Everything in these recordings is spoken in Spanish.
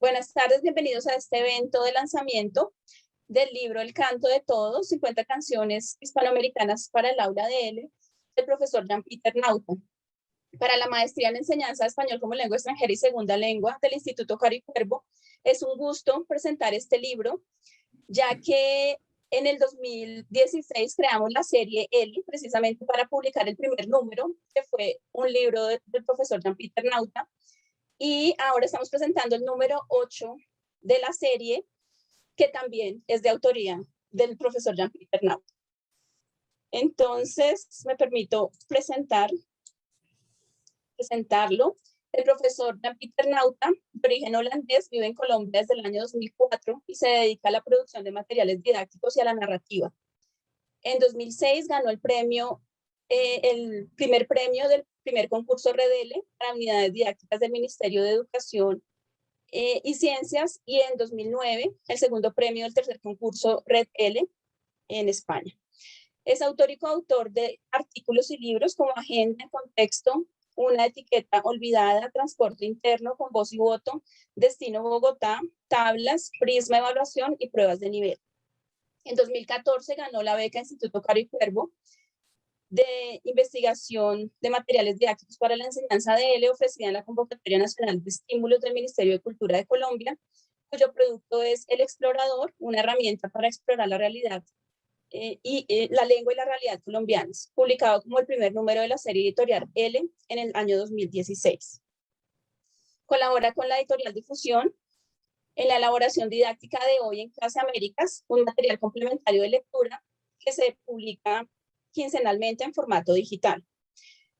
Buenas tardes, bienvenidos a este evento de lanzamiento del libro El canto de todos, 50 canciones hispanoamericanas para el aula de L, del profesor Jean-Peter Nauta. Para la maestría en enseñanza de español como lengua extranjera y segunda lengua del Instituto Caro y Cuervo, es un gusto presentar este libro, ya que en el 2016 creamos la serie L, precisamente para publicar el primer número, que fue un libro del profesor Jean-Peter Nauta, y ahora estamos presentando el número 8 de la serie, que también es de autoría del profesor Jean-Peter Nauta. Entonces, me permito presentarlo. El profesor Jean-Peter Nauta, de origen holandés, vive en Colombia desde el año 2004 y se dedica a la producción de materiales didácticos y a la narrativa. En 2006 ganó el primer premio del primer concurso Red L para unidades didácticas del Ministerio de Educación y Ciencias, y en 2009 el segundo premio del tercer concurso Red L en España. Es autor y coautor de artículos y libros como Agenda, Contexto, Una etiqueta olvidada, Transporte interno con voz y voto, Destino Bogotá, Tablas, Prisma Evaluación y Pruebas de nivel. En 2014 ganó la beca Instituto Caro y Cuervo de investigación de materiales didácticos para la enseñanza de L, ofrecida en la Convocatoria Nacional de Estímulos del Ministerio de Cultura de Colombia, cuyo producto es El Explorador, una herramienta para explorar la realidad la lengua y la realidad colombianas, publicado como el primer número de la serie editorial L en el año 2016. Colabora con la editorial Difusión en la elaboración didáctica de Hoy en Clase Américas, un material complementario de lectura que se publica quincenalmente en formato digital.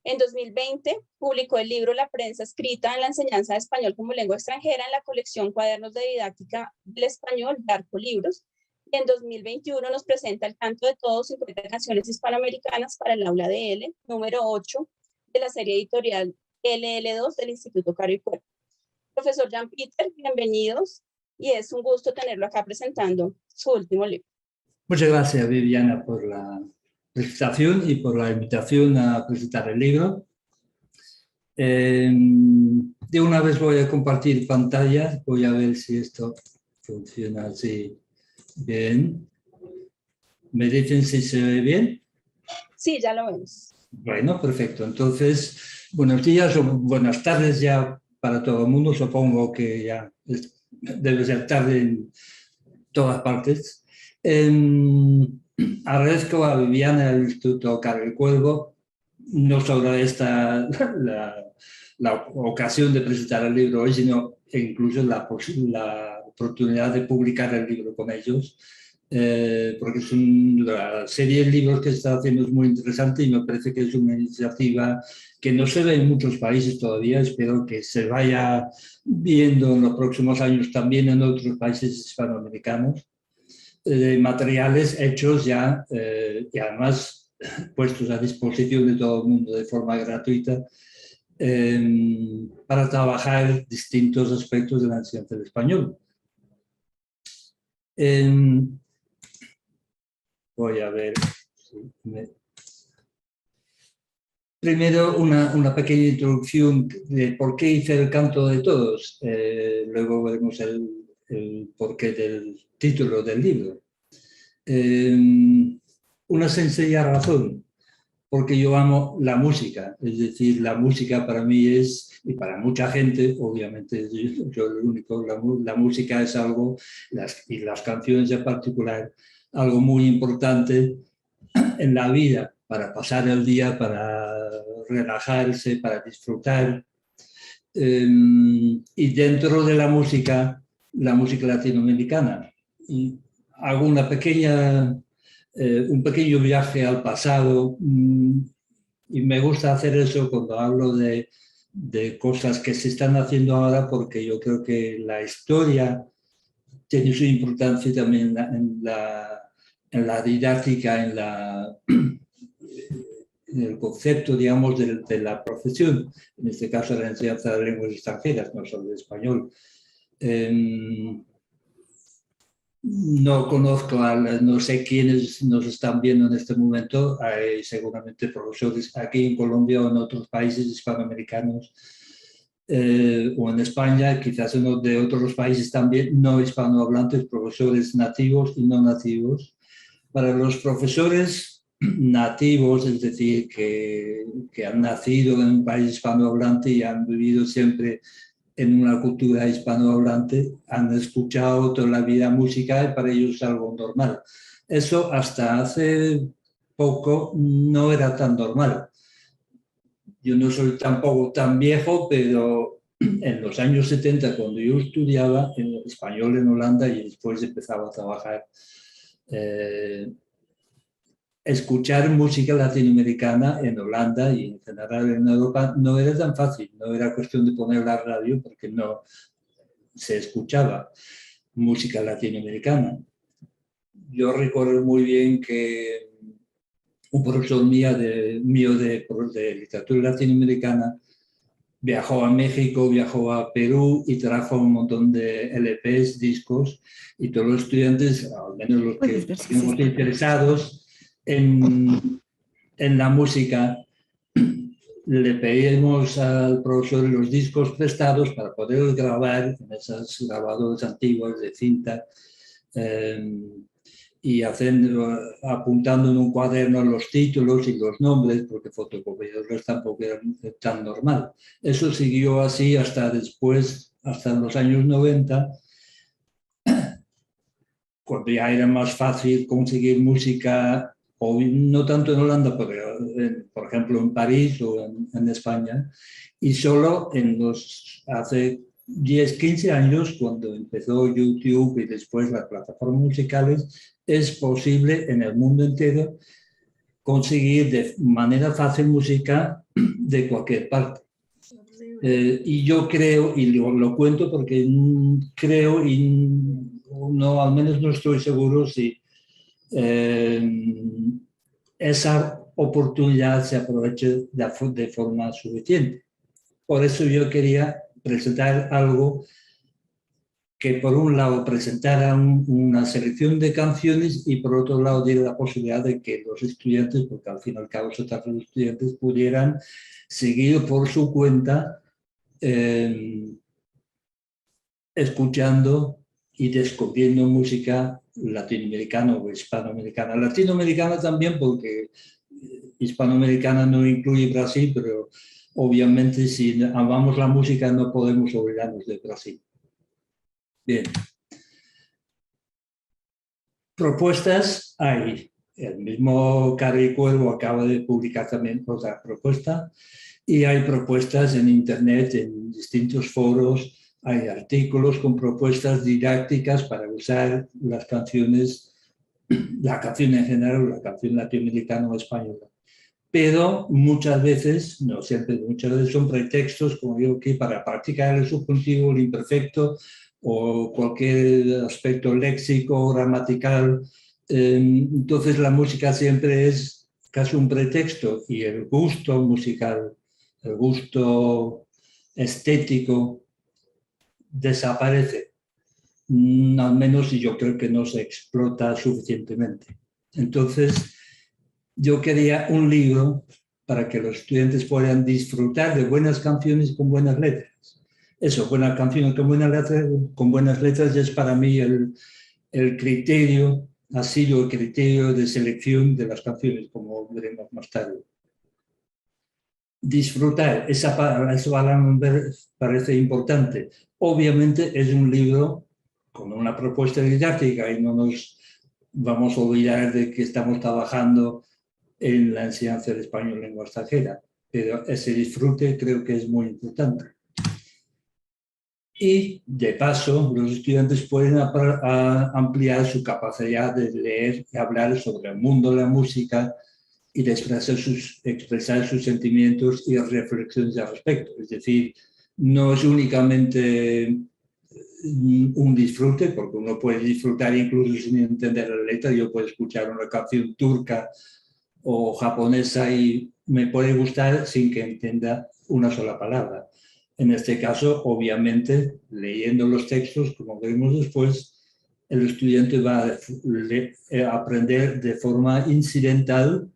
En 2020 publicó el libro La prensa escrita en la enseñanza de español como lengua extranjera en la colección Cuadernos de Didáctica del Español de Arco Libros. Y en 2021 nos presenta El canto de todos, 50 canciones hispanoamericanas para el aula de L, número 8 de la serie editorial LL2 del Instituto Caro y Cuervo. Profesor Jean-Peter, bienvenidos, y es un gusto tenerlo acá presentando su último libro. Muchas gracias, Viviana, por la presentación y por la invitación a presentar el libro. De una vez voy a compartir pantalla, voy a ver si esto funciona así bien. ¿Me dicen si se ve bien? Sí, ya lo vemos. Bueno, perfecto. Entonces, buenos días o buenas tardes ya para todo el mundo. Supongo que ya debe ser tarde en todas partes. Agradezco a Viviana del Instituto Caro y Cuervo no solo la ocasión de presentar el libro hoy, sino incluso la oportunidad de publicar el libro con ellos, porque la serie de libros que se está haciendo es muy interesante y me parece que es una iniciativa que no se ve en muchos países todavía. Espero que se vaya viendo en los próximos años también en otros países hispanoamericanos. Materiales hechos ya y además puestos a disposición de todo el mundo de forma gratuita para trabajar distintos aspectos de la enseñanza del español. Voy a ver si Primero, una pequeña introducción de por qué hice El canto de todos. Luego veremos el porqué del título del libro. Una sencilla razón, porque yo amo la música. Es decir, la música para mí es, y para mucha gente, obviamente yo el único, la música es algo, y las canciones en particular, algo muy importante en la vida, para pasar el día, para relajarse, para disfrutar. Y dentro de la música latinoamericana. Y hago un pequeño viaje al pasado, y me gusta hacer eso cuando hablo de cosas que se están haciendo ahora, porque yo creo que la historia tiene su importancia también en la didáctica, en el concepto, digamos, de la profesión, en este caso la enseñanza de lenguas extranjeras, no solo el español. No conozco, no sé quiénes nos están viendo en este momento. Hay seguramente profesores aquí en Colombia o en otros países hispanoamericanos o en España, quizás en de otros países también, no hispanohablantes, profesores nativos y no nativos. Para los profesores nativos, es decir, que han nacido en un país hispanohablante y han vivido siempre en una cultura hispanohablante, han escuchado toda la vida música y para ellos es algo normal. Eso hasta hace poco no era tan normal. Yo no soy tampoco tan viejo, pero en los años 70, cuando yo estudiaba en español en Holanda y después empezaba a trabajar, escuchar música latinoamericana en Holanda y en general en Europa no era tan fácil, no era cuestión de poner la radio porque no se escuchaba música latinoamericana. Yo recuerdo muy bien que un profesor mío de literatura latinoamericana viajó a México, viajó a Perú y trajo un montón de LPs, discos, y todos los estudiantes, al menos los que estamos interesados en la música, le pedimos al profesor los discos prestados para poder grabar en esas grabadoras antiguas de cinta y apuntando en un cuaderno los títulos y los nombres, porque fotocopiadores tampoco eran tan normal. Eso siguió así hasta después, hasta los años 90, cuando ya era más fácil conseguir música, o no tanto en Holanda, pero por ejemplo en París o en España, y solo hace 10, 15 años, cuando empezó YouTube y después las plataformas musicales, es posible en el mundo entero conseguir de manera fácil música de cualquier parte. Y yo creo, y lo cuento porque creo, y no, al menos no estoy seguro si esa oportunidad se aproveche de forma suficiente. Por eso yo quería presentar algo que por un lado presentara una selección de canciones y por otro lado diera la posibilidad de que los estudiantes, porque al fin y al cabo se trata de los estudiantes, pudieran seguir por su cuenta escuchando y descubriendo música latinoamericana o hispanoamericana. Latinoamericana también porque hispanoamericana no incluye Brasil, pero obviamente si amamos la música no podemos olvidarnos de Brasil. Bien. Propuestas hay. El mismo Cara y Cuervo acaba de publicar también otra propuesta y hay propuestas en Internet, en distintos foros, hay artículos con propuestas didácticas para usar las canciones, la canción en general, la canción latinoamericana o española. Pero muchas veces, no siempre, muchas veces son pretextos, como digo aquí, para practicar el subjuntivo, el imperfecto o cualquier aspecto léxico, gramatical. Entonces la música siempre es casi un pretexto y el gusto musical, el gusto estético desaparece. Al menos yo creo que no se explota suficientemente. Entonces, yo quería un libro para que los estudiantes puedan disfrutar de buenas canciones con buenas letras. Eso, buenas canciones con buenas letras es para mí el criterio, ha sido el criterio de selección de las canciones, como veremos más tarde. Disfrutar, esa palabra me parece importante. Obviamente es un libro con una propuesta didáctica y no nos vamos a olvidar de que estamos trabajando en la enseñanza del español lengua extranjera, pero ese disfrute creo que es muy importante. Y de paso, los estudiantes pueden ampliar su capacidad de leer y hablar sobre el mundo de la música y de expresar sus sentimientos y reflexiones al respecto. Es decir, no es únicamente un disfrute, porque uno puede disfrutar incluso sin entender la letra. Yo puedo escuchar una canción turca o japonesa y me puede gustar sin que entienda una sola palabra. En este caso, obviamente, leyendo los textos, como veremos después, el estudiante va a aprender de forma incidental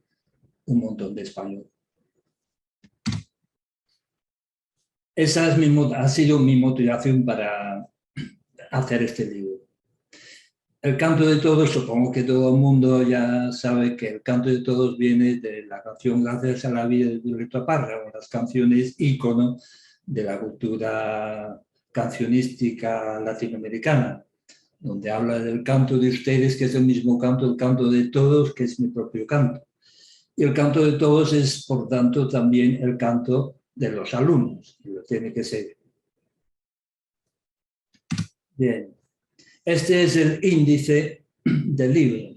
un montón de español. Esa es ha sido mi motivación para hacer este libro. El canto de todos, supongo que todo el mundo ya sabe que el canto de todos viene de la canción Gracias a la vida de Violeta Parra, o las canciones ícono de la cultura cancionística latinoamericana, donde habla del canto de ustedes, que es el mismo canto, el canto de todos, que es mi propio canto. Y el canto de todos es, por tanto, también el canto de los alumnos, y lo tiene que ser. Bien, este es el índice del libro.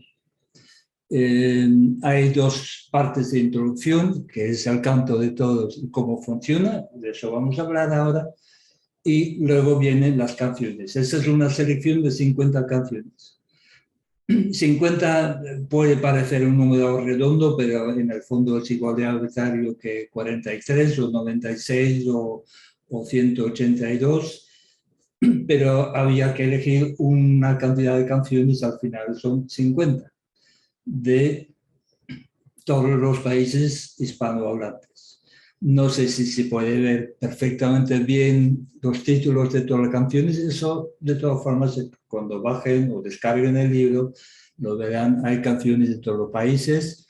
Hay dos partes de introducción, que es el canto de todos y cómo funciona, de eso vamos a hablar ahora, y luego vienen las canciones. Esta es una selección de 50 canciones. 50 puede parecer un número redondo, pero en el fondo es igual de arbitrario que 43 o 96 o 182, pero había que elegir una cantidad de canciones, al final son 50, de todos los países hispanohablantes. No sé si se puede ver perfectamente bien los títulos de todas las canciones, eso de todas formas cuando bajen o descarguen el libro lo verán, hay canciones de todos los países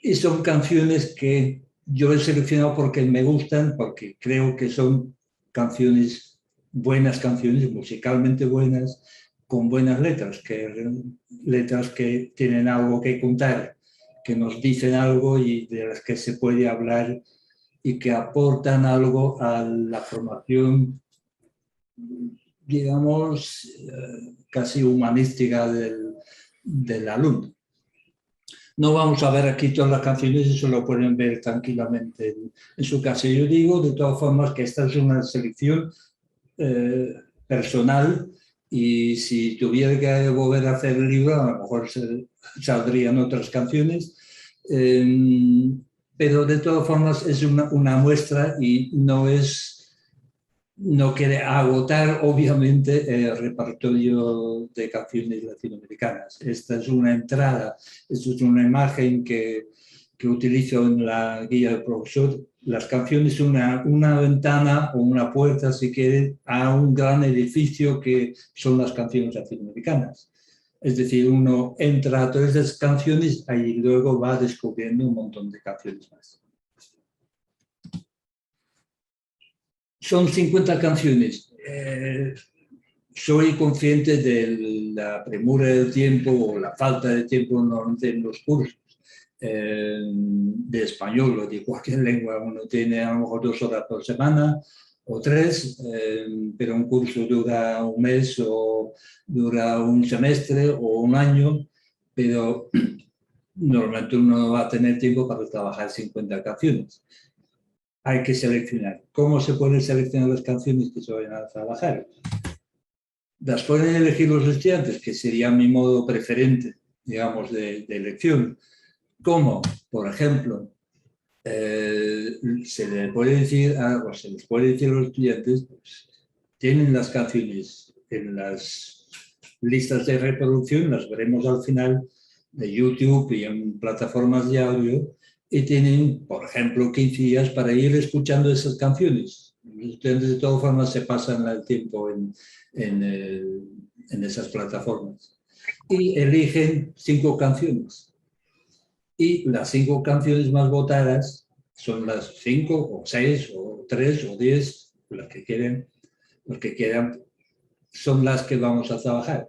y son canciones que yo he seleccionado porque me gustan, porque creo que son canciones, buenas canciones, musicalmente buenas, con buenas letras que tienen algo que contar, que nos dicen algo y de las que se puede hablar y que aportan algo a la formación, digamos, casi humanística del alumno. No vamos a ver aquí todas las canciones, eso lo pueden ver tranquilamente en su casa. Yo digo, de todas formas, que esta es una selección personal y si tuviera que volver a hacer el libro, a lo mejor saldrían otras canciones. Pero de todas formas es una muestra y no quiere agotar, obviamente, el repertorio de canciones latinoamericanas. Esta es una entrada, esto es una imagen que utilizo en la guía del profesor. Las canciones son una ventana o una puerta, si quiere, a un gran edificio que son las canciones latinoamericanas. Es decir, uno entra a todas esas canciones y luego va descubriendo un montón de canciones más. Son 50 canciones. Soy consciente de la premura del tiempo o la falta de tiempo normalmente en los cursos de español o de cualquier lengua. Uno tiene a lo mejor 2 horas por semana o 3, pero un curso dura un mes o dura un semestre o un año, pero normalmente uno no va a tener tiempo para trabajar 50 canciones. Hay que seleccionar. ¿Cómo se pueden seleccionar las canciones que se vayan a trabajar? Las pueden elegir los estudiantes, que sería mi modo preferente, digamos, de elección. ¿Cómo? Por ejemplo, se les puede decir a los estudiantes, pues, tienen las canciones en las listas de reproducción, las veremos al final, de YouTube y en plataformas de audio, y tienen, por ejemplo, 15 días para ir escuchando esas canciones. Los estudiantes de todas formas se pasan el tiempo en esas plataformas. Y eligen 5 canciones. Y las 5 canciones más votadas son las 5 o 6 o 3 o 10, las que quieran, son las que vamos a trabajar.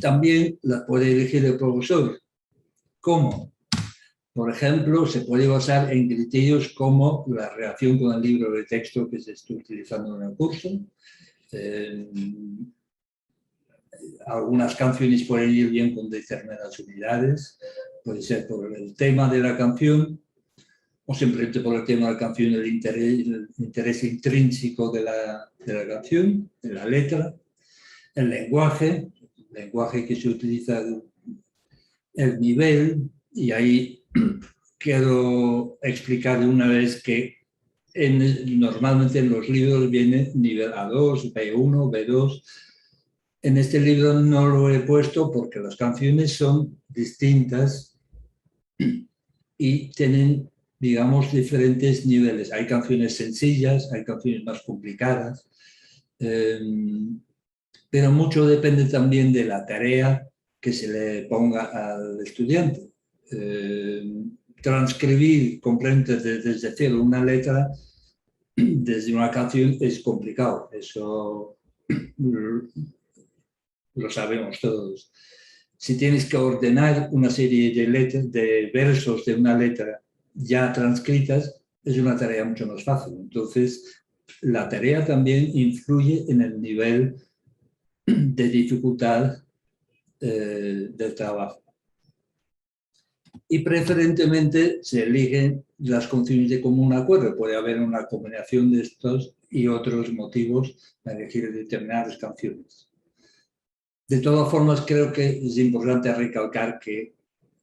También las puede elegir el profesor. ¿Cómo? Por ejemplo, se puede basar en criterios como la relación con el libro de texto que se está utilizando en el curso. Algunas canciones pueden ir bien con determinadas unidades. Puede ser por el tema de la canción o simplemente por el tema de la canción, el interés intrínseco de la canción, de la letra, el lenguaje que se utiliza, el nivel, y ahí quiero explicar de una vez que normalmente en los libros viene nivel A2, B1, B2. En este libro no lo he puesto porque las canciones son distintas y tienen digamos, diferentes niveles. Hay canciones sencillas, hay canciones más complicadas, pero mucho depende también de la tarea que se le ponga al estudiante. Transcribir completamente desde cero una letra desde una canción es complicado, eso lo sabemos todos. Si tienes que ordenar una serie de letras, de versos de una letra ya transcritas, es una tarea mucho más fácil. Entonces, la tarea también influye en el nivel de dificultad del trabajo. Y preferentemente se eligen las canciones de común acuerdo. Puede haber una combinación de estos y otros motivos para elegir determinadas canciones. De todas formas, creo que es importante recalcar que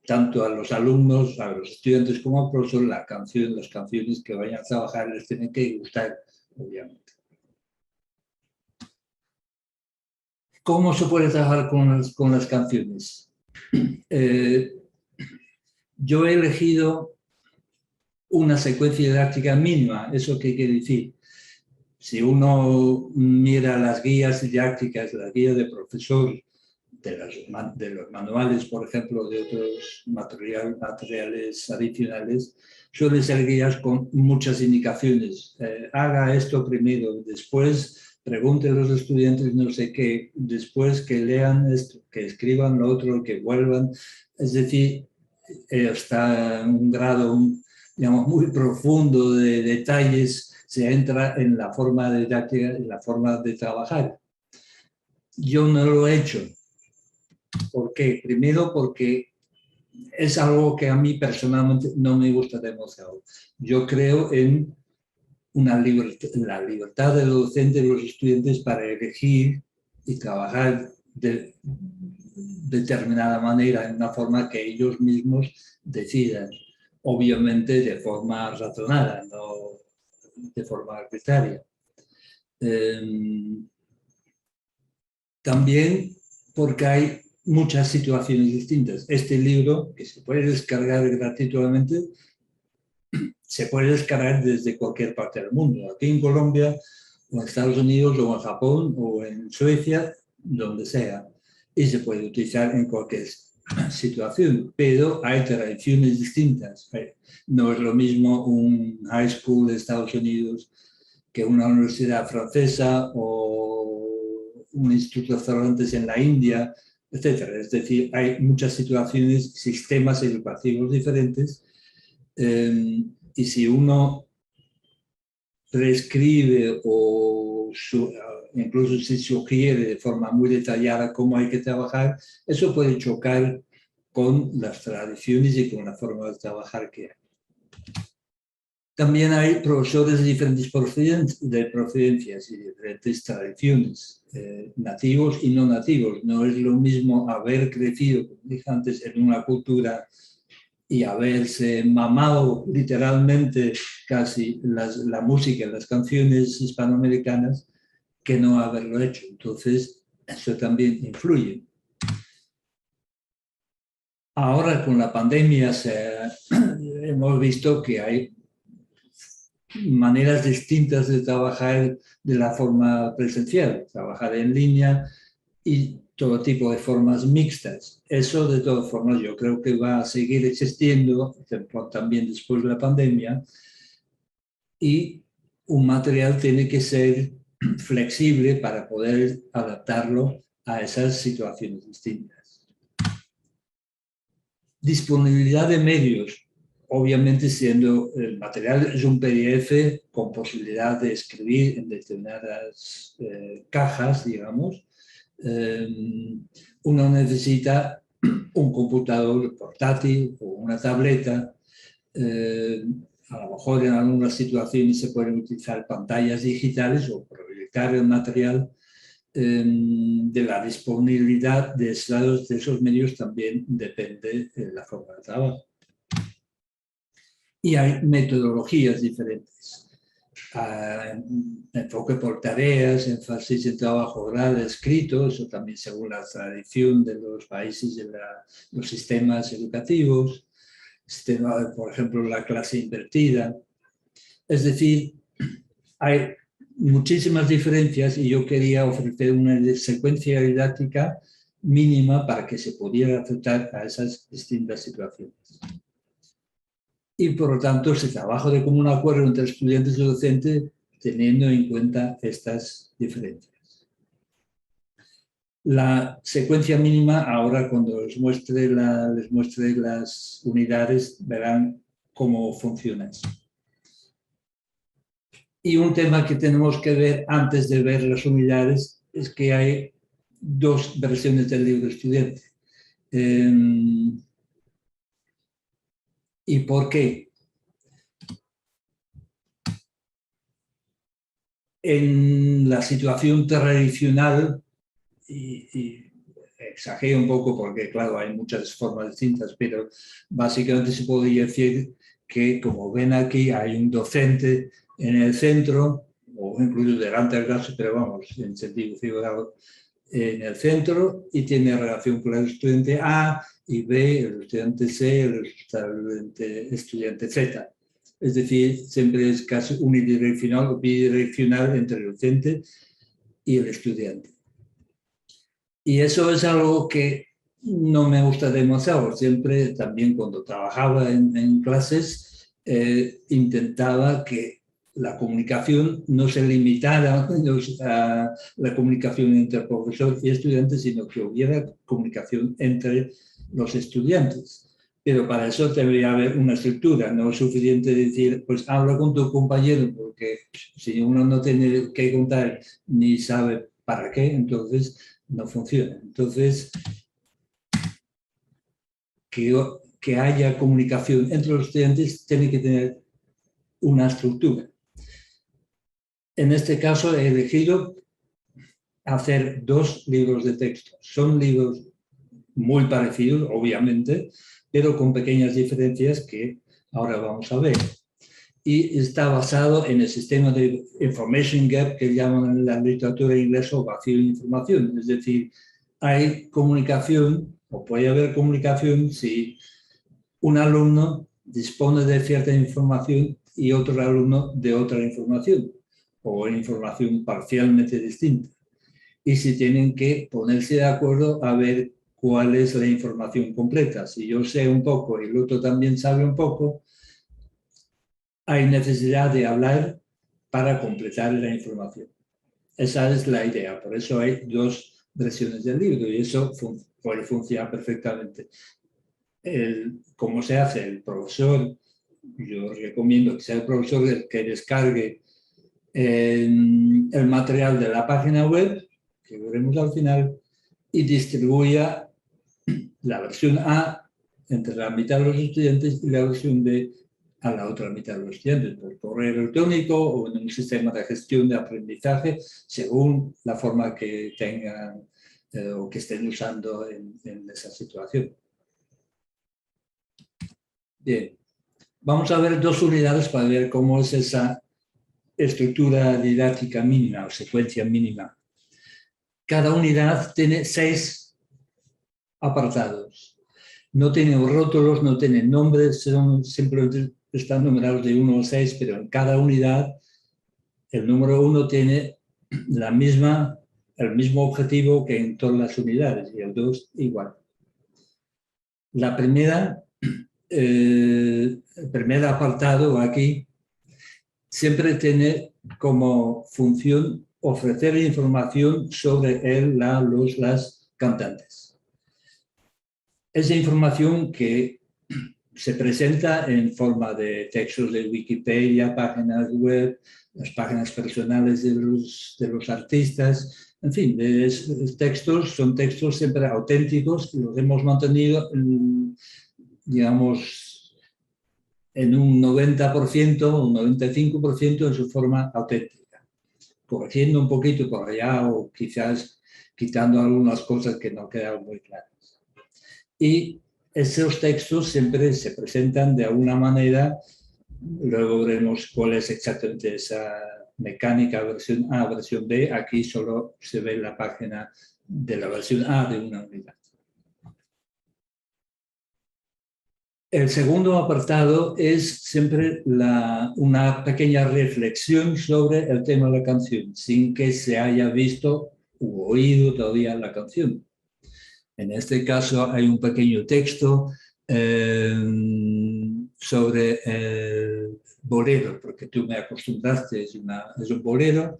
tanto a los alumnos, a los estudiantes como al profesor, las canciones que vayan a trabajar les tienen que gustar, obviamente. ¿Cómo se puede trabajar con las canciones? Yo he elegido una secuencia didáctica mínima. ¿Eso qué quiere decir? Si uno mira las guías didácticas, las guías de profesor, de los manuales, por ejemplo, de otros materiales adicionales, suelen ser guías con muchas indicaciones. Haga esto primero, después pregunte a los estudiantes no sé qué, después que lean esto, que escriban lo otro, que vuelvan. Es decir, hasta un grado, digamos, muy profundo de detalles se entra en la forma didáctica, en la forma de trabajar. Yo no lo he hecho. ¿Por qué? Primero porque es algo que a mí personalmente no me gusta demasiado. Yo creo en la libertad del docente y de los estudiantes para elegir y trabajar de determinada manera, en una forma que ellos mismos decidan, obviamente de forma razonada, no de forma arbitraria. También porque hay muchas situaciones distintas. Este libro, que se puede descargar gratuitamente, se puede descargar desde cualquier parte del mundo. Aquí en Colombia, o en Estados Unidos, o en Japón, o en Suecia, donde sea. Y se puede utilizar en cualquier situación, pero hay tradiciones distintas. No es lo mismo un high school de Estados Unidos que una universidad francesa o un instituto de restaurantes en la India, etc. Es decir, hay muchas situaciones, sistemas educativos diferentes, y si uno prescribe o incluso se sugiere de forma muy detallada cómo hay que trabajar, eso puede chocar con las tradiciones y con la forma de trabajar que hay. También hay profesores de diferentes procedencias y diferentes tradiciones, nativos y no nativos. No es lo mismo haber crecido, como dije antes, en una cultura y haberse mamado literalmente casi la música, las canciones hispanoamericanas, que no haberlo hecho. Entonces, eso también influye. Ahora con la pandemia hemos visto que hay maneras distintas de trabajar de la forma presencial, trabajar en línea y todo tipo de formas mixtas. Eso, de todas formas, yo creo que va a seguir existiendo también después de la pandemia, y un material tiene que ser flexible para poder adaptarlo a esas situaciones distintas. Disponibilidad de medios. Obviamente, siendo el material es un PDF con posibilidad de escribir en determinadas cajas, digamos, uno necesita un computador portátil o una tableta. A lo mejor en algunas situaciones se pueden utilizar pantallas digitales o proyectar el material. De la disponibilidad de esos medios también depende de la forma de trabajo. Y hay metodologías diferentes. Enfoque por tareas, énfasis en trabajo oral, escrito, eso también según la tradición de los países, de los sistemas educativos. sistema, por ejemplo, la clase invertida. Es decir, hay muchísimas diferencias y yo quería ofrecer una secuencia didáctica mínima para que se pudiera aceptar a esas distintas situaciones. Y por lo tanto se trabaja de común acuerdo entre estudiantes y docentes teniendo en cuenta estas diferencias. La secuencia mínima, ahora cuando les muestre las unidades, verán cómo funciona eso. Y un tema que tenemos que ver antes de ver las unidades es que hay dos versiones del libro estudiante. ¿Y por qué? En la situación tradicional, y exagero un poco porque, claro, hay muchas formas distintas, pero básicamente se podría decir que, como ven aquí, hay un docente en el centro, o incluso delante del caso, pero vamos, en sentido figurado, en el centro, y tiene relación con el estudiante A y B, el estudiante C, el estudiante Z. Es decir, siempre es casi unidireccional o bidireccional entre el docente y el estudiante. Y eso es algo que no me gusta demasiado. Siempre, también cuando trabajaba en clases, intentaba que la comunicación no se limitara a la comunicación entre profesor y estudiante, sino que hubiera comunicación entre los estudiantes. Pero para eso debería haber una estructura, no es suficiente decir, pues habla con tu compañero, porque si uno no tiene que contar ni sabe para qué, entonces no funciona. Entonces, que haya comunicación entre los estudiantes tiene que tener una estructura. En este caso he elegido hacer dos libros de texto. Son libros muy parecidos, obviamente, pero con pequeñas diferencias que ahora vamos a ver. Y está basado en el sistema de information gap que llaman en la literatura inglesa vacío de información. Es decir, hay comunicación, o puede haber comunicación, si un alumno dispone de cierta información y otro alumno de otra información, o información parcialmente distinta. Y si tienen que ponerse de acuerdo a ver cuál es la información completa. Si yo sé un poco y el otro también sabe un poco, hay necesidad de hablar para completar la información. Esa es la idea, por eso hay dos versiones del libro y eso puede funcionar perfectamente. ¿Cómo se hace? El profesor, yo recomiendo que sea el profesor el que descargue el material de la página web, que veremos al final, y distribuya la versión A entre la mitad de los estudiantes y la versión B a la otra mitad de los estudiantes, por correo electrónico o en un sistema de gestión de aprendizaje, según la forma que tengan o que estén usando en esa situación. Bien, vamos a ver dos unidades para ver cómo es esa estructura didáctica mínima o secuencia mínima. Cada unidad tiene 6 apartados. No tienen rótulos, no tienen nombres, simplemente están numerados de 1 a 6, pero en cada unidad el número 1 tiene el mismo objetivo que en todas las unidades y el 2 igual. La el primer apartado aquí siempre tiene como función ofrecer información sobre las cantantes. Esa información que se presenta en forma de textos de Wikipedia, páginas web, las páginas personales de los artistas, en fin, son textos siempre auténticos, que los hemos mantenido, digamos, en un 90%, un 95% en su forma auténtica, corrigiendo un poquito por allá o quizás quitando algunas cosas que no quedaron muy claras. Y esos textos siempre se presentan de alguna manera, luego veremos cuál es exactamente esa mecánica versión A, versión B, aquí solo se ve la página de la versión A de una unidad. El segundo apartado es siempre una pequeña reflexión sobre el tema de la canción, sin que se haya visto u oído todavía la canción. En este caso hay un pequeño texto sobre el bolero, porque tú me acostumbraste, es un bolero,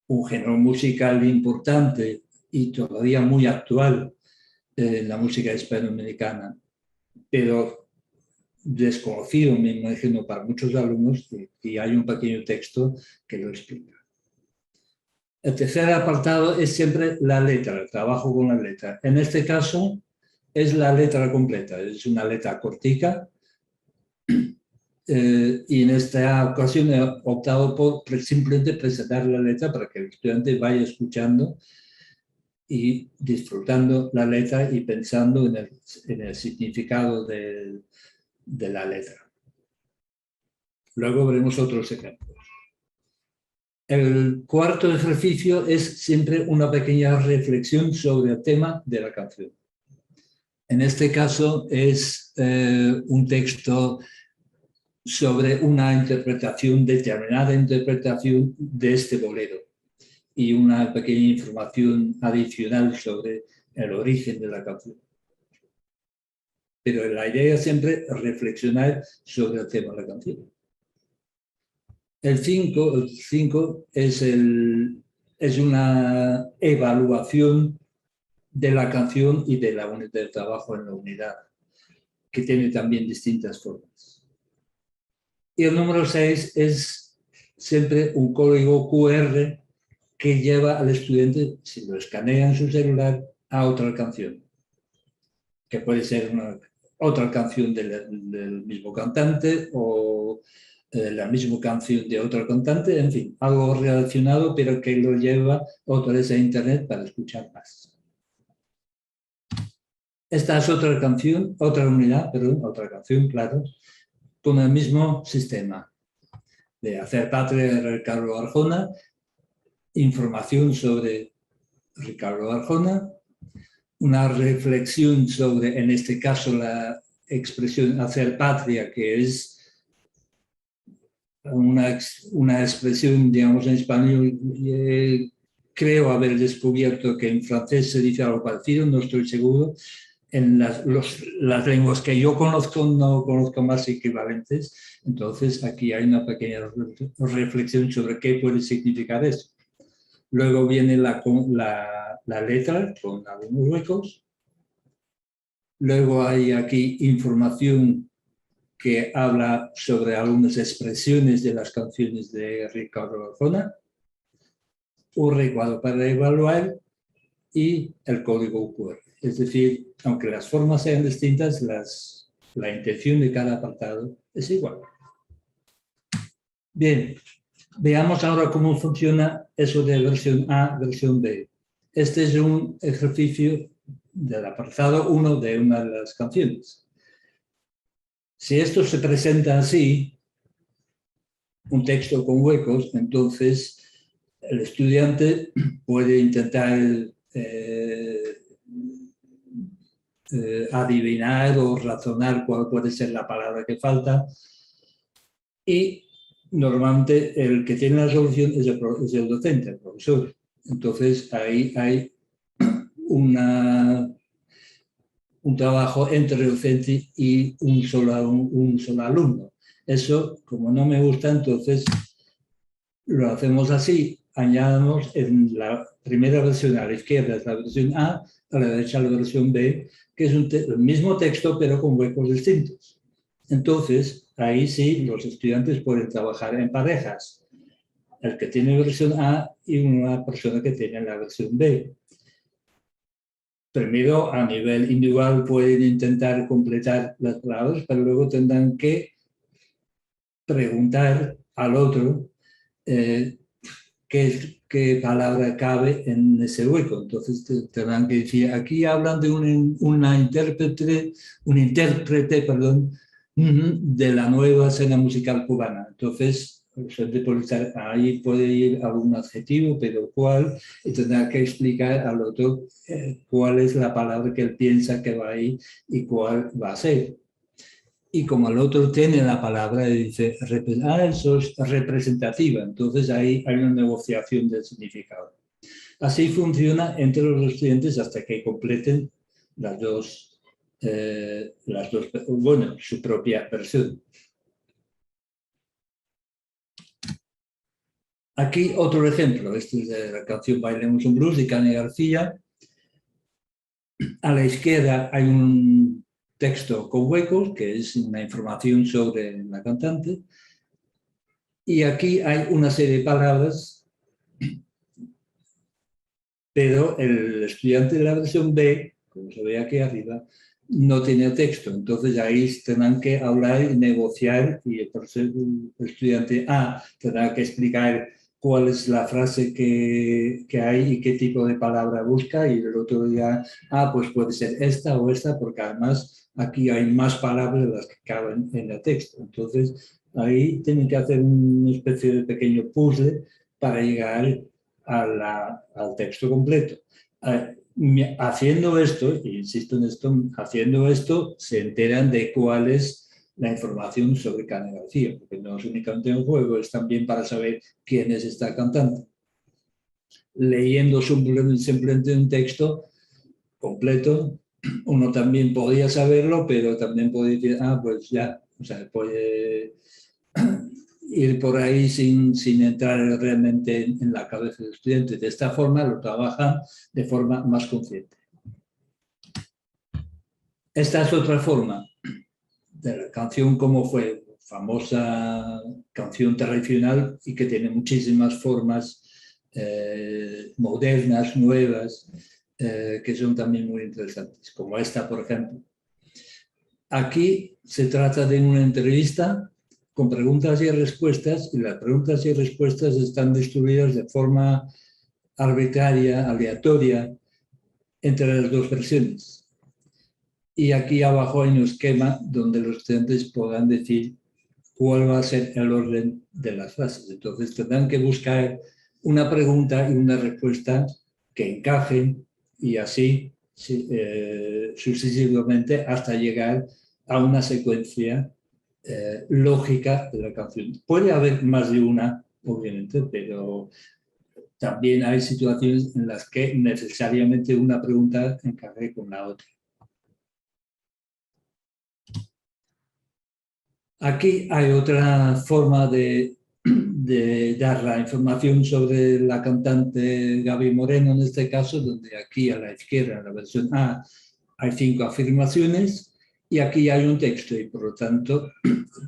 un género musical importante y todavía muy actual en la música hispanoamericana, pero desconocido, me imagino, para muchos alumnos, y hay un pequeño texto que lo explica. El tercer apartado es siempre la letra, el trabajo con la letra. En este caso es la letra completa, es una letra cortica, y en esta ocasión he optado por simplemente presentar la letra para que el estudiante vaya escuchando y disfrutando la letra y pensando en el significado de la letra. Luego veremos otros ejemplos. El cuarto ejercicio es siempre una pequeña reflexión sobre el tema de la canción. En este caso es un texto sobre una interpretación, determinada interpretación de este bolero y una pequeña información adicional sobre el origen de la canción. Pero la idea es siempre reflexionar sobre el tema de la canción. El 5 es una evaluación de la canción y del trabajo en la unidad, que tiene también distintas formas. Y el número 6 es siempre un código QR que lleva al estudiante, si lo escanea en su celular, a otra canción, que puede ser otra canción del mismo cantante o la misma canción de otro cantante, en fin, algo relacionado, pero que lo lleva otra vez a Internet para escuchar más. Esta es otra canción, otra canción, claro, con el mismo sistema de Hacer patria de Ricardo Arjona, información sobre Ricardo Arjona, una reflexión sobre, en este caso, la expresión hacer patria, que es una expresión, digamos, en español. Creo haber descubierto que en francés se dice algo parecido, no estoy seguro. En las lenguas que yo conozco, no conozco más equivalentes. Entonces, aquí hay una pequeña reflexión sobre qué puede significar eso. Luego viene la letra con algunos huecos. Luego hay aquí información que habla sobre algunas expresiones de las canciones de Ricardo Arjona, un recuadro para evaluar y el código QR. Es decir, aunque las formas sean distintas, la intención de cada apartado es igual. Bien, veamos ahora cómo funciona eso de versión A, versión B. Este es un ejercicio del apartado 1 de una de las canciones. Si esto se presenta así, un texto con huecos, entonces el estudiante puede intentar adivinar o razonar cuál puede ser la palabra que falta, y normalmente el que tiene la solución es el docente, el profesor. Entonces ahí hay un trabajo entre docente y un solo alumno. Eso, como no me gusta, entonces lo hacemos así. Añadamos en la primera versión a la izquierda es la versión A la derecha la versión B, que es el mismo texto pero con huecos distintos. Entonces, ahí sí los estudiantes pueden trabajar en parejas. El que tiene versión A y una persona que tiene la versión B. Primero, a nivel individual, pueden intentar completar las palabras, pero luego tendrán que preguntar al otro qué palabra cabe en ese hueco. Entonces tendrán que decir, aquí hablan de un intérprete, de la nueva escena musical cubana. Entonces, ahí puede ir algún adjetivo, pero cuál, y tendrá que explicar al otro cuál es la palabra que él piensa que va ahí y cuál va a ser. y como el otro tiene la palabra, dice, eso es representativa. Entonces ahí hay una negociación del significado. Así funciona entre los estudiantes hasta que completen bueno, su propia versión. Aquí otro ejemplo, este es de la canción Bailemos un Blues de Cani García. A la izquierda hay un texto con huecos, que es una información sobre la cantante. Y aquí hay una serie de palabras, pero el estudiante de la versión B, como se ve aquí arriba, no tiene texto. Entonces ahí tendrán que hablar y negociar, y el estudiante A tendrá que explicar cuál es la frase que hay y qué tipo de palabra busca, y el otro dirá, pues puede ser esta o esta, porque además aquí hay más palabras de las que caben en el texto. Entonces ahí tienen que hacer una especie de pequeño puzzle para llegar al texto completo. Haciendo esto, insisto en esto, haciendo esto se enteran de cuál es la información sobre Cani García, porque no es únicamente un juego, es también para saber quién es esta cantante. Leyendo simplemente un texto completo, uno también podía saberlo, pero también podía decir, pues ya, o sea, puede ir por ahí sin entrar realmente en la cabeza del estudiante. De esta forma lo trabajan de forma más consciente. Esta es otra forma de la canción, como fue famosa canción tradicional y que tiene muchísimas formas modernas, nuevas, que son también muy interesantes, como esta, por ejemplo. Aquí se trata de una entrevista con preguntas y respuestas, y las preguntas y respuestas están distribuidas de forma arbitraria, aleatoria, entre las dos versiones. Y aquí abajo hay un esquema donde los estudiantes podrán decir cuál va a ser el orden de las frases. Entonces tendrán que buscar una pregunta y una respuesta que encajen, y así sucesivamente hasta llegar a una secuencia lógica de la canción. Puede haber más de una, obviamente, pero también hay situaciones en las que necesariamente una pregunta encaje con la otra. Aquí hay otra forma de dar la información sobre la cantante Gaby Moreno, en este caso, donde aquí a la izquierda, en la versión A, hay 5 afirmaciones y aquí hay un texto, y por lo tanto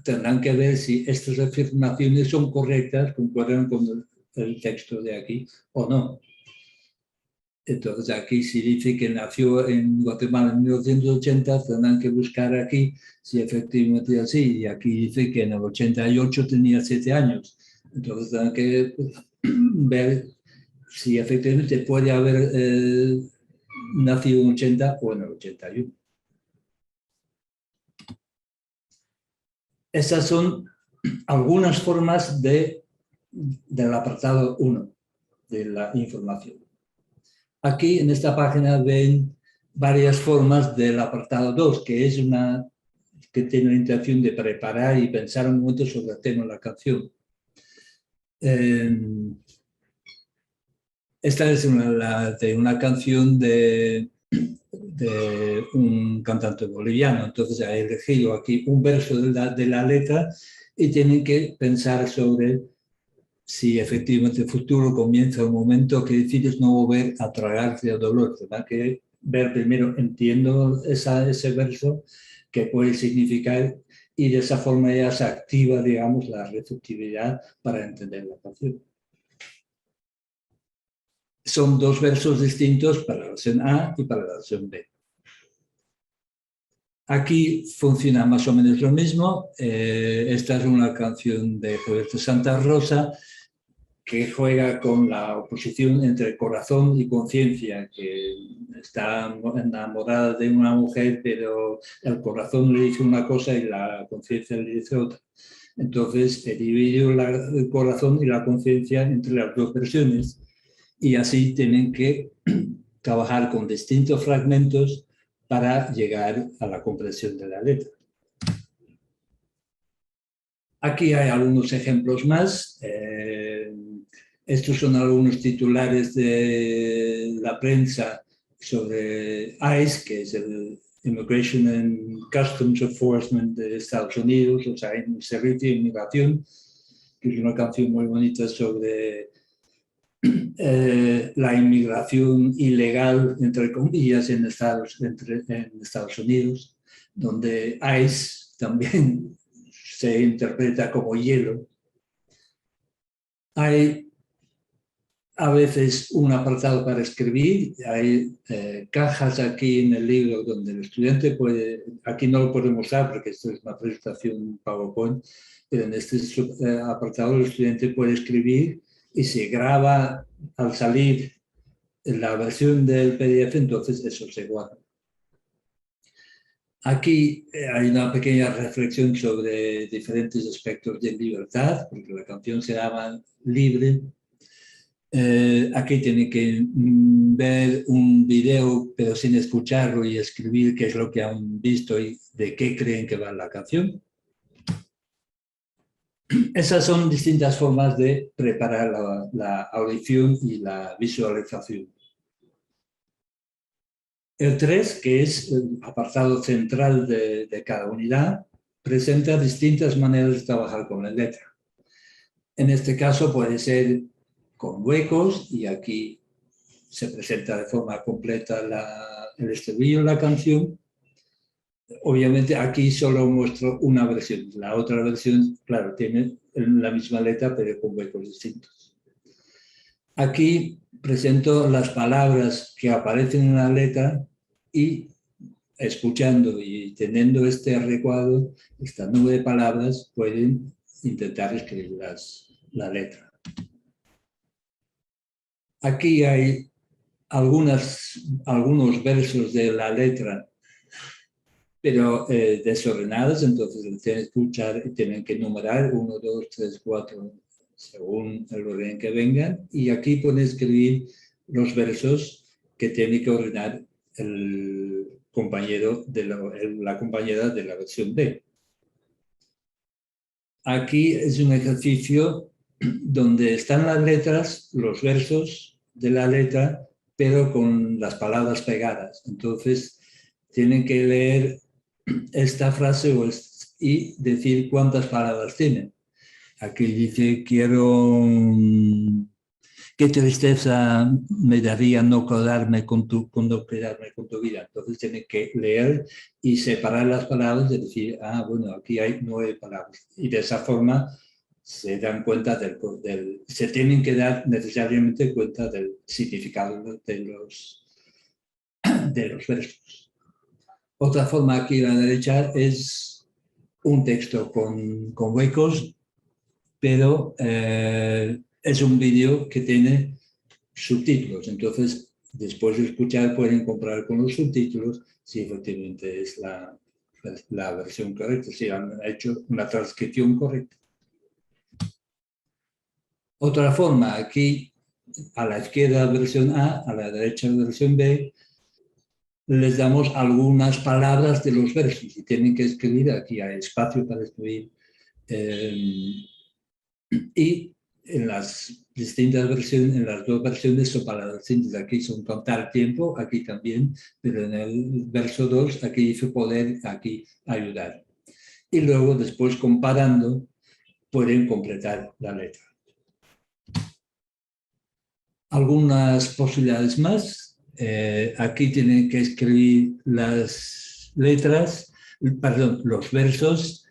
tendrán que ver si estas afirmaciones son correctas, concuerdan con el texto de aquí o no. Entonces aquí si dice que nació en Guatemala en 1980, tendrán que buscar aquí si efectivamente es así. Y aquí dice que en el 88 tenía 7 años. Entonces tendrán que ver si efectivamente puede haber nacido en 80 o en el 81. Esas son algunas formas del apartado 1 de la información. Aquí en esta página ven varias formas del apartado 2, que es que tiene la intención de preparar y pensar un momento sobre el tema de la canción. Esta es una canción de un cantante boliviano. Entonces he elegido aquí un verso de la letra y tienen que pensar sobre si efectivamente el futuro comienza un momento que decides no volver a tragarte el dolor. Tendrán que ver primero, entiendo ese verso, qué puede significar, y de esa forma ya se activa, digamos, la receptividad para entender la canción. Son 2 versos distintos para la versión A y para la versión B. Aquí funciona más o menos lo mismo. Esta es una canción de Roberto Santa Rosa, que juega con la oposición entre corazón y conciencia, que está enamorada de una mujer, pero el corazón le dice una cosa y la conciencia le dice otra. Entonces, he dividido el corazón y la conciencia entre las 2 versiones, y así tienen que trabajar con distintos fragmentos para llegar a la comprensión de la letra. Aquí hay algunos ejemplos más. Estos son algunos titulares de la prensa sobre ICE, que es el Immigration and Customs Enforcement de Estados Unidos, o sea, el Servicio de Inmigración, que es una canción muy bonita sobre la inmigración ilegal, entre comillas, en Estados Unidos, donde ICE también se interpreta como hielo. Hay a veces un apartado para escribir, hay cajas aquí en el libro donde el estudiante puede, aquí no lo podemos mostrar porque esto es una presentación PowerPoint, pero en este apartado el estudiante puede escribir y se graba al salir la versión del PDF, entonces eso se guarda. Aquí hay una pequeña reflexión sobre diferentes aspectos de libertad, porque la canción se llama Libre. Aquí tienen que ver un video, pero sin escucharlo y escribir qué es lo que han visto y de qué creen que va la canción. Esas son distintas formas de preparar la audición y la visualización. El 3, que es el apartado central de cada unidad, presenta distintas maneras de trabajar con la letra. En este caso puede ser con huecos, y aquí se presenta de forma completa el estribillo de la canción. Obviamente aquí solo muestro una versión. La otra versión, claro, tiene la misma letra, pero con huecos distintos. Aquí presento las palabras que aparecen en la letra y escuchando y teniendo este recuadro, esta nube de palabras, pueden intentar escribir la letra. Aquí hay algunos versos de la letra, pero desordenados, entonces tienen que escuchar y tienen que numerar 1, 2, 3, 4, según el orden que vengan, y aquí pueden escribir los versos que tiene que ordenar el compañero la compañera de la versión B. Aquí es un ejercicio donde están las letras, los versos de la letra, pero con las palabras pegadas. Entonces, tienen que leer esta frase y decir cuántas palabras tienen. Aquí dice, qué tristeza me daría no quedarme con tu vida. Entonces tienen que leer y separar las palabras y decir, bueno, aquí hay 9 palabras. Y de esa forma se dan cuenta se tienen que dar necesariamente cuenta del significado de los versos. Otra forma aquí a la derecha es un texto con huecos, pero es un vídeo que tiene subtítulos. Entonces, después de escuchar, pueden comparar con los subtítulos si efectivamente es la versión correcta, si han hecho una transcripción correcta. Otra forma, aquí a la izquierda versión A, a la derecha versión B, les damos algunas palabras de los versos y tienen que escribir, aquí hay espacio para escribir, y en las distintas versiones, en las dos versiones son palabras distintas. Aquí son contar tiempo, aquí también, pero en el verso 2 aquí dice poder, aquí ayudar. Y luego después comparando pueden completar la letra. Algunas posibilidades más. Aquí tienen que escribir las letras, perdón, los versos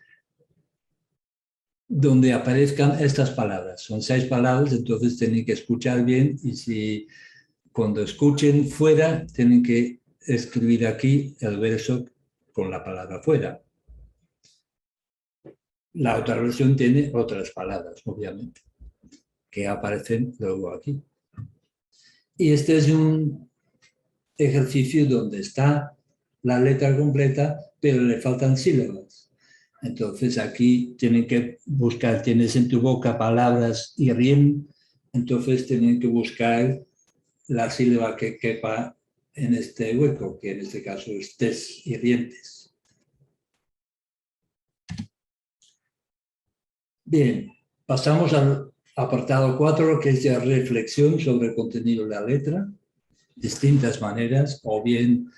donde aparezcan estas palabras. Son 6 palabras, entonces tienen que escuchar bien y si cuando escuchen fuera, tienen que escribir aquí el verso con la palabra fuera. La otra versión tiene otras palabras, obviamente, que aparecen luego aquí. Y este es un ejercicio donde está la letra completa, pero le faltan sílabas. Entonces aquí tienen que buscar, tienes en tu boca palabras y riem, entonces tienen que buscar la sílaba que quepa en este hueco, que en este caso es tes y rientes. Bien, pasamos al apartado 4, que es de reflexión sobre el contenido de la letra, distintas maneras, o bien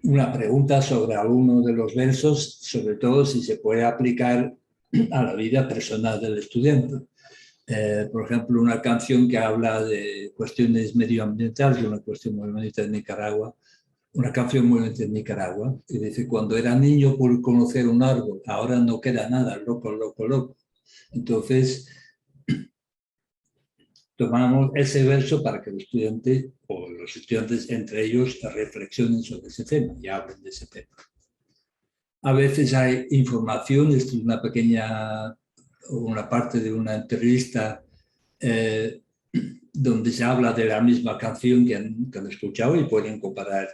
una pregunta sobre alguno de los versos, sobre todo si se puede aplicar a la vida personal del estudiante. Por ejemplo, una canción que habla de cuestiones medioambientales, una cuestión muy bonita de Nicaragua, una canción muy bonita de Nicaragua, que dice: cuando era niño por conocer un árbol, ahora no queda nada, loco, loco, loco. Entonces, tomamos ese verso para que el estudiante o los estudiantes entre ellos reflexionen sobre ese tema y hablen de ese tema. A veces hay información, esto es una pequeña, una parte de una entrevista donde se habla de la misma canción que han escuchado y pueden comparar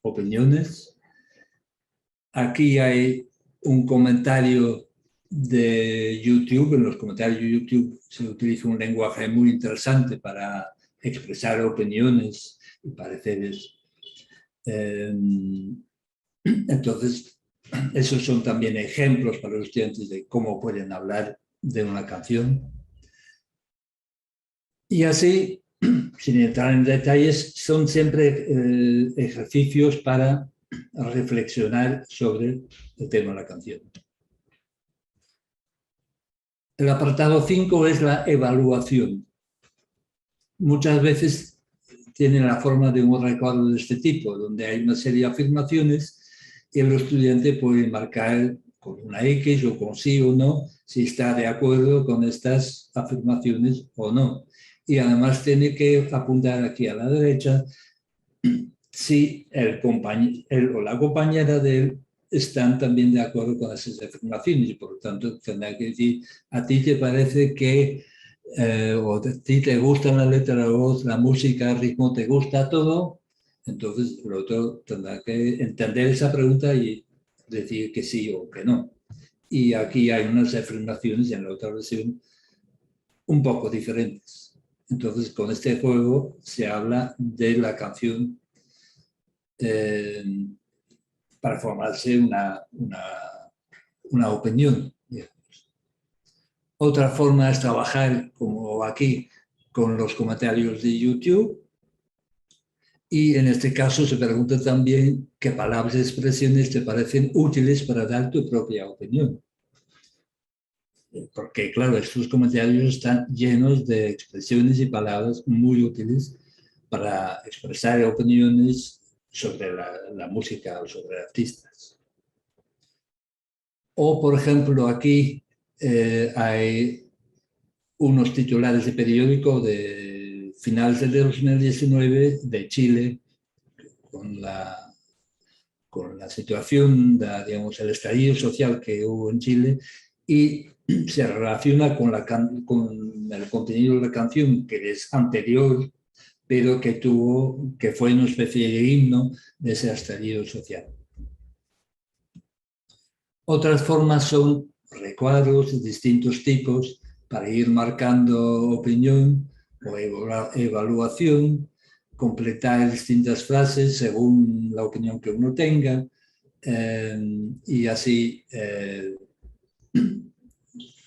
opiniones. Aquí hay un comentario de YouTube. En los comentarios de YouTube se utiliza un lenguaje muy interesante para expresar opiniones y pareceres. Entonces, esos son también ejemplos para los estudiantes de cómo pueden hablar de una canción. Y así, sin entrar en detalles, son siempre ejercicios para reflexionar sobre el tema de la canción. El apartado 5 es la evaluación. Muchas veces tiene la forma de un recuadro de este tipo, donde hay una serie de afirmaciones y el estudiante puede marcar con una X o con sí o no si está de acuerdo con estas afirmaciones o no. Y además tiene que apuntar aquí a la derecha si él o la compañera de él están también de acuerdo con esas afirmaciones y por lo tanto tendrá que decir: a ti te parece que, o a ti te gusta la letra, la voz, la música, el ritmo, te gusta todo. Entonces el otro tendrá que entender esa pregunta y decir que sí o que no. Y aquí hay unas afirmaciones en la otra versión un poco diferentes. Entonces con este juego se habla de la canción para formarse una opinión. Otra forma es trabajar, como aquí, con los comentarios de YouTube. Y en este caso se pregunta también qué palabras y expresiones te parecen útiles para dar tu propia opinión. Porque, claro, estos comentarios están llenos de expresiones y palabras muy útiles para expresar opiniones sobre la música o sobre artistas. O, por ejemplo, aquí hay unos titulares de periódico de finales del 2019 de Chile con la situación, digamos, el estallido social que hubo en Chile, y se relaciona con el contenido de la canción, que es anterior, pero que fue una especie de himno de ese estallido social. Otras formas son recuadros de distintos tipos para ir marcando opinión o evaluación, completar distintas frases según la opinión que uno tenga, y así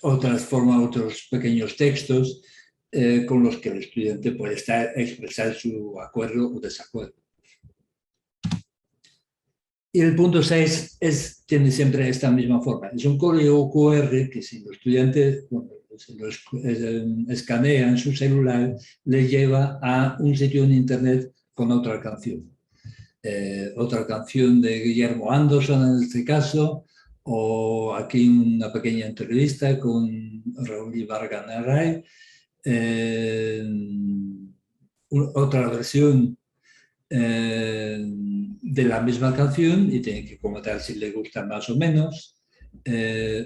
otras formas, otros pequeños textos con los que el estudiante puede expresar su acuerdo o desacuerdo. Y el punto 6 tiene siempre esta misma forma. Es un código QR que si los estudiantes escanean en su celular, le lleva a un sitio en Internet con otra canción. Otra canción de Guillermo Anderson en este caso, o aquí una pequeña entrevista con Raúl Ibarganaray, otra versión de la misma canción y tiene que comentar si le gusta más o menos,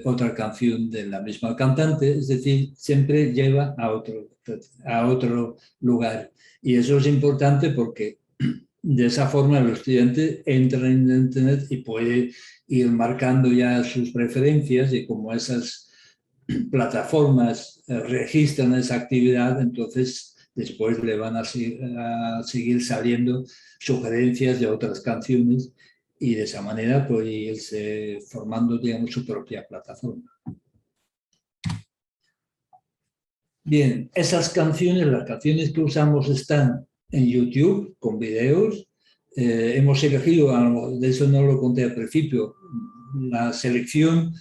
otra canción de la misma cantante, es decir, siempre lleva a otro lugar. Y eso es importante porque de esa forma el estudiante entra en Internet y puede ir marcando ya sus preferencias, y como esas plataformas registran esa actividad, entonces después le van a seguir saliendo sugerencias de otras canciones y de esa manera puede irse formando, digamos, su propia plataforma. Bien, esas canciones, las canciones que usamos están en YouTube con videos. Hemos elegido, de eso no lo conté al principio, la selección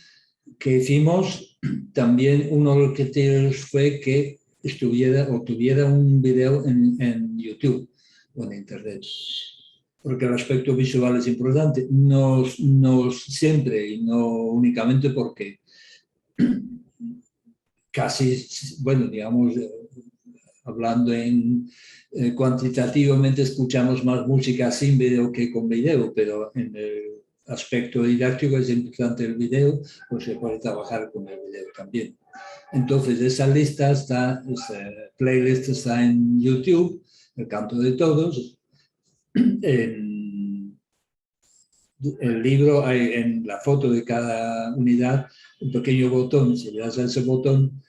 que hicimos, también uno de los criterios fue que estuviera o tuviera un video en YouTube o en Internet, porque el aspecto visual es importante, no siempre y no únicamente porque casi, bueno, digamos, hablando cuantitativamente escuchamos más música sin video que con video, pero en el aspecto didáctico es importante el video, pues se puede trabajar con el video también. Entonces, esa lista esa playlist está en YouTube, El Canto de Todos. En el libro hay en la foto de cada unidad un pequeño botón. Si le das a ese botón,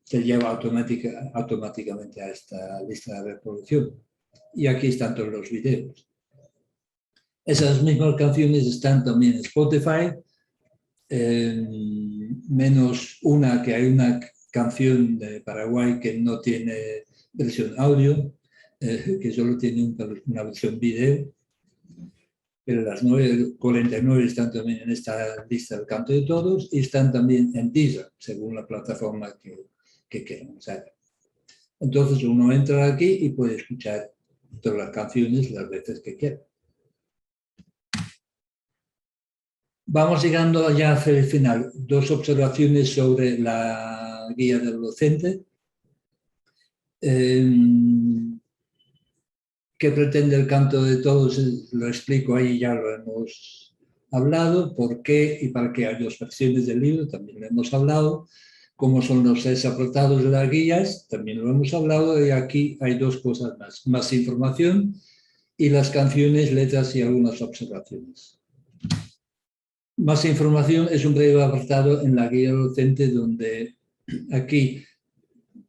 te lleva automáticamente a esta lista de reproducción. Y aquí están todos los videos. Esas mismas canciones están también en Spotify, menos una, que hay una canción de Paraguay que no tiene versión audio, que solo tiene una versión video, pero las 9:49 están también en esta lista del Canto de Todos y están también en Deezer, según la plataforma que quieran usar. Entonces uno entra aquí y puede escuchar todas las canciones las veces que quiera. Vamos llegando ya hacia el final. Dos observaciones sobre la guía del docente. ¿Qué pretende el Canto de Todos? Lo explico ahí, ya lo hemos hablado. ¿Por qué y para qué? Hay dos versiones del libro, también lo hemos hablado. Cómo son los 6 apartados de las guías, también lo hemos hablado. Y aquí hay dos cosas más. Más información y las canciones, letras y algunas observaciones. Más información es un breve apartado en la guía docente donde aquí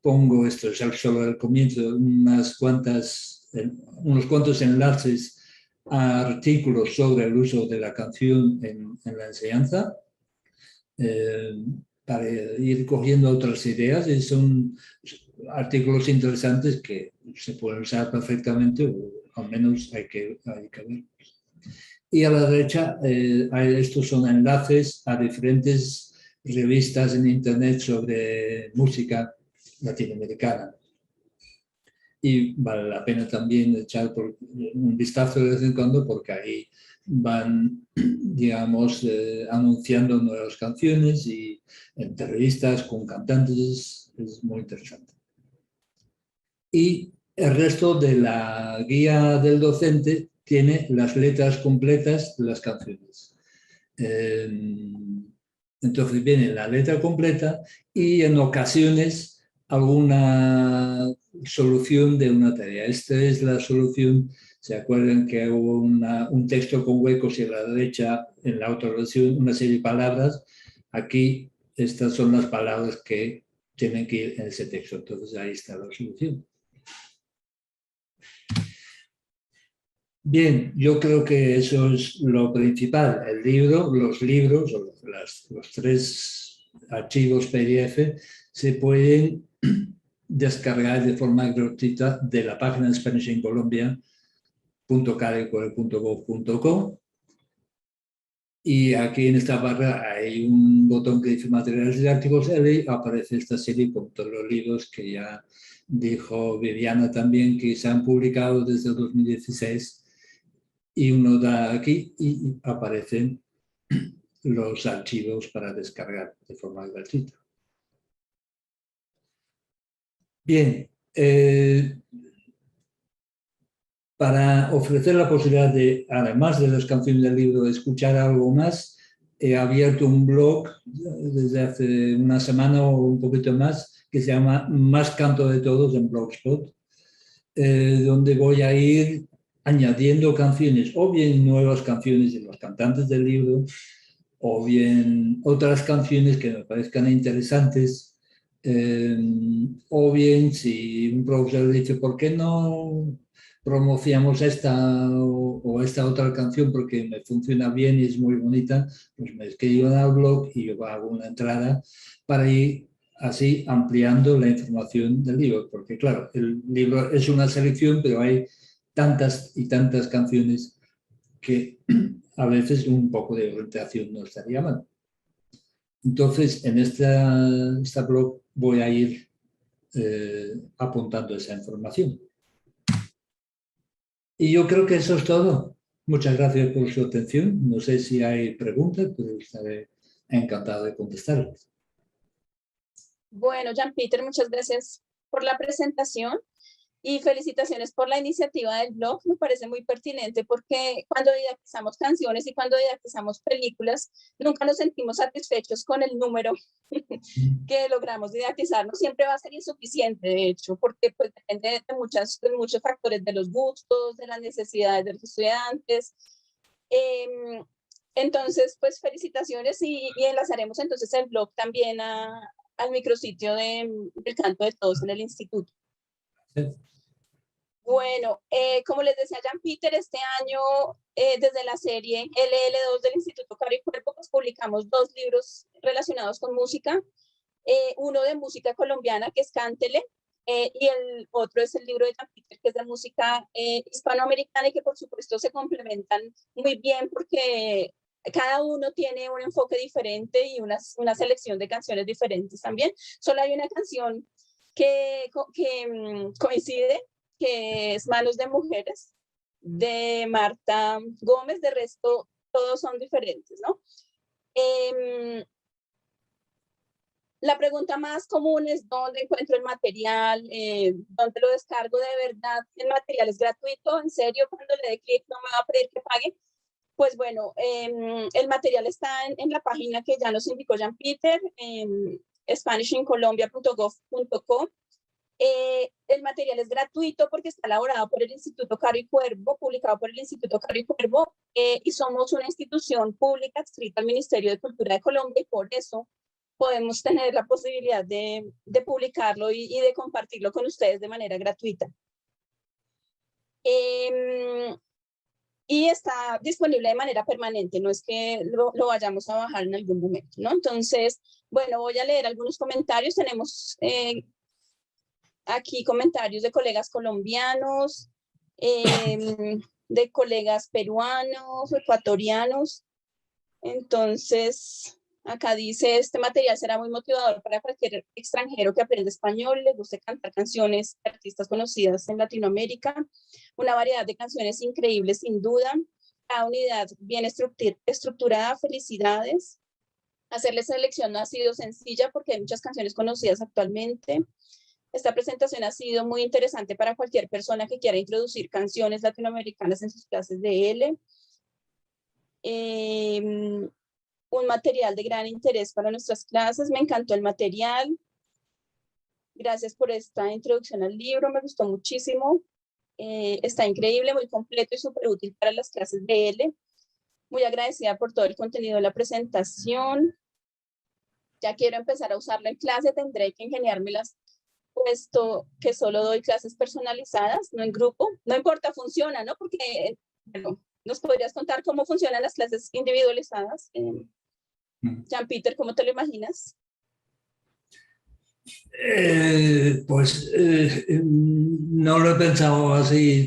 pongo, esto es solo el comienzo, unos cuantos enlaces a artículos sobre el uso de la canción en la enseñanza, para ir cogiendo otras ideas, y son artículos interesantes que se pueden usar perfectamente, o al menos hay que verlos. Y a la derecha, estos son enlaces a diferentes revistas en Internet sobre música latinoamericana. Y vale la pena también echar un vistazo de vez en cuando, porque ahí van, digamos, anunciando nuevas canciones y entrevistas con cantantes. Es muy interesante. Y el resto de la guía del docente tiene las letras completas de las canciones. Entonces viene la letra completa y en ocasiones alguna solución de una tarea. Esta es la solución. ¿Se acuerdan que hubo un texto con huecos y a la derecha, en la otra versión, una serie de palabras? Aquí estas son las palabras que tienen que ir en ese texto. Entonces ahí está la solución. Bien, yo creo que eso es lo principal. El libro, los libros, los 3 archivos PDF se pueden descargar de forma gratuita de la página de Spanish in Colombia.carecore.gov.co. Y aquí en esta barra hay un botón que dice materiales didácticos y aparece esta serie con todos los libros que ya dijo Viviana también, que se han publicado desde el 2016. Y uno da aquí y aparecen los archivos para descargar de forma gratuita. Bien, para ofrecer la posibilidad de, además de las canciones del libro, de escuchar algo más, he abierto un blog desde hace una semana o un poquito más, que se llama Más Canto de Todos en Blogspot, donde voy a ir añadiendo canciones, o bien nuevas canciones de los cantantes del libro, o bien otras canciones que me parezcan interesantes, o bien si un profesor dice, ¿por qué no promocionamos esta o esta otra canción porque me funciona bien y es muy bonita? Pues me escriban al blog y yo hago una entrada para ir así ampliando la información del libro, porque claro, el libro es una selección, pero hay tantas y tantas canciones que a veces un poco de orientación no estaría mal. Entonces, en esta blog voy a ir apuntando esa información. Y yo creo que eso es todo. Muchas gracias por su atención. No sé si hay preguntas, pero estaré encantado de contestarlas. Bueno, Jan-Peter, muchas gracias por la presentación y felicitaciones por la iniciativa del blog. Me parece muy pertinente porque cuando didactizamos canciones y cuando didactizamos películas, nunca nos sentimos satisfechos con el número que logramos didactizar. No siempre va a ser insuficiente, de hecho, porque pues, depende de muchos factores, de los gustos, de las necesidades de los estudiantes. Entonces, pues felicitaciones y enlazaremos entonces el blog también al micrositio del Canto de Todos en el instituto. Sí. Bueno, como les decía Jan-Peter, este año desde la serie LL2 del Instituto Caro y Cuerpo, pues publicamos 2 libros relacionados con música. Uno de música colombiana, que es Cántele, y el otro es el libro de Jan-Peter, que es de música hispanoamericana y que por supuesto se complementan muy bien porque cada uno tiene un enfoque diferente y una selección de canciones diferentes también. Solo hay una canción que coincide, que es Manos de Mujeres, de Marta Gómez. De resto, todos son diferentes, ¿no? La pregunta más común es dónde encuentro el material, dónde lo descargo. De verdad, el material es gratuito, en serio, cuando le dé clic no me va a pedir que pague. Pues bueno, el material está en la página que ya nos indicó Jan-Peter, spanishincolombia.gov.co. El material es gratuito porque está elaborado por el Instituto Caro y Cuervo, publicado por el Instituto Caro y Cuervo, y somos una institución pública adscrita al Ministerio de Cultura de Colombia, y por eso podemos tener la posibilidad de publicarlo y de compartirlo con ustedes de manera gratuita. Y está disponible de manera permanente, no es que lo vayamos a bajar en algún momento, ¿no? Entonces, bueno, voy a leer algunos comentarios. Tenemos aquí comentarios de colegas colombianos, de colegas peruanos, ecuatorianos. Entonces, acá dice, este material será muy motivador para cualquier extranjero que aprenda español, le guste cantar canciones de artistas conocidas en Latinoamérica. Una variedad de canciones increíbles, sin duda. Cada unidad bien estructurada. Felicidades. Hacerle selección no ha sido sencilla porque hay muchas canciones conocidas actualmente. Esta presentación ha sido muy interesante para cualquier persona que quiera introducir canciones latinoamericanas en sus clases de L. Un material de gran interés para nuestras clases. Me encantó el material. Gracias por esta introducción al libro, me gustó muchísimo. Está increíble, muy completo y súper útil para las clases de L. Muy agradecida por todo el contenido de la presentación. Ya quiero empezar a usarla en clase, tendré que ingeniármelas, puesto que solo doy clases personalizadas, no en grupo. No importa, funciona, ¿no? Porque, bueno, ¿nos podrías contar cómo funcionan las clases individualizadas? Jan-Peter, ¿cómo te lo imaginas? No lo he pensado así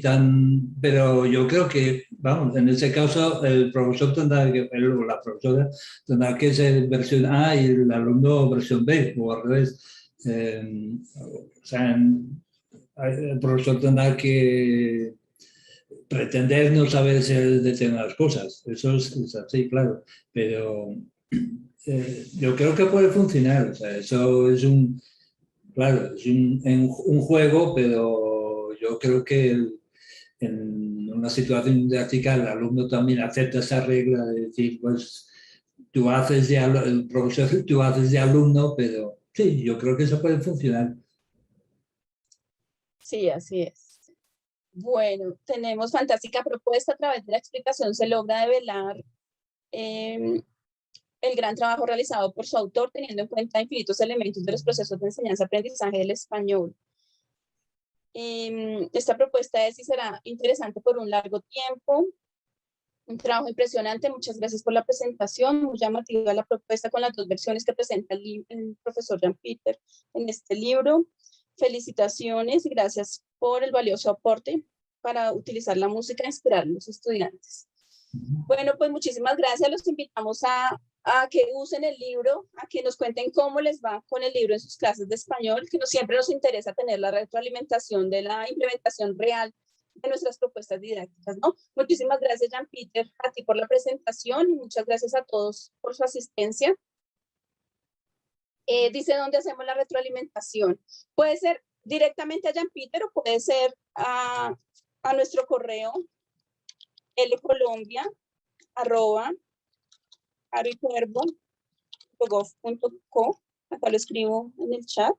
pero yo creo que, vamos, en ese caso el profesor tendrá que, la profesora tendrá que ser versión A y el alumno versión B, o al revés. O sea, el profesor tendrá que pretender no saber determinadas cosas. Eso es así, claro, pero yo creo que puede funcionar. O sea, eso es claro, es un juego, pero yo creo que en una situación didáctica el alumno también acepta esa regla de decir, pues tú haces el profesor, tú haces de alumno, pero sí, yo creo que eso puede funcionar. Sí, así es. Bueno, tenemos fantástica propuesta. A través de la explicación se logra develar el gran trabajo realizado por su autor, teniendo en cuenta infinitos elementos de los procesos de enseñanza-aprendizaje del español. Esta propuesta es y será interesante por un largo tiempo. Un trabajo impresionante, muchas gracias por la presentación, muy llamativa la propuesta con las 2 versiones que presenta el profesor Jan Peter en este libro. Felicitaciones y gracias por el valioso aporte para utilizar la música e inspirar a los estudiantes. Bueno, pues muchísimas gracias, los invitamos a que usen el libro, a que nos cuenten cómo les va con el libro en sus clases de español, que siempre nos interesa tener la retroalimentación de la implementación real de nuestras propuestas didácticas, ¿no? Muchísimas gracias, Jan Peter, a ti por la presentación y muchas gracias a todos por su asistencia. Dice dónde hacemos la retroalimentación. Puede ser directamente a Jan Peter o puede ser a nuestro correo lcolombia@aricuervo.gov.co. Acá lo escribo en el chat.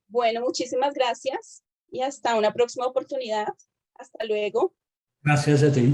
Bueno, muchísimas gracias y hasta una próxima oportunidad. Hasta luego. Gracias a ti.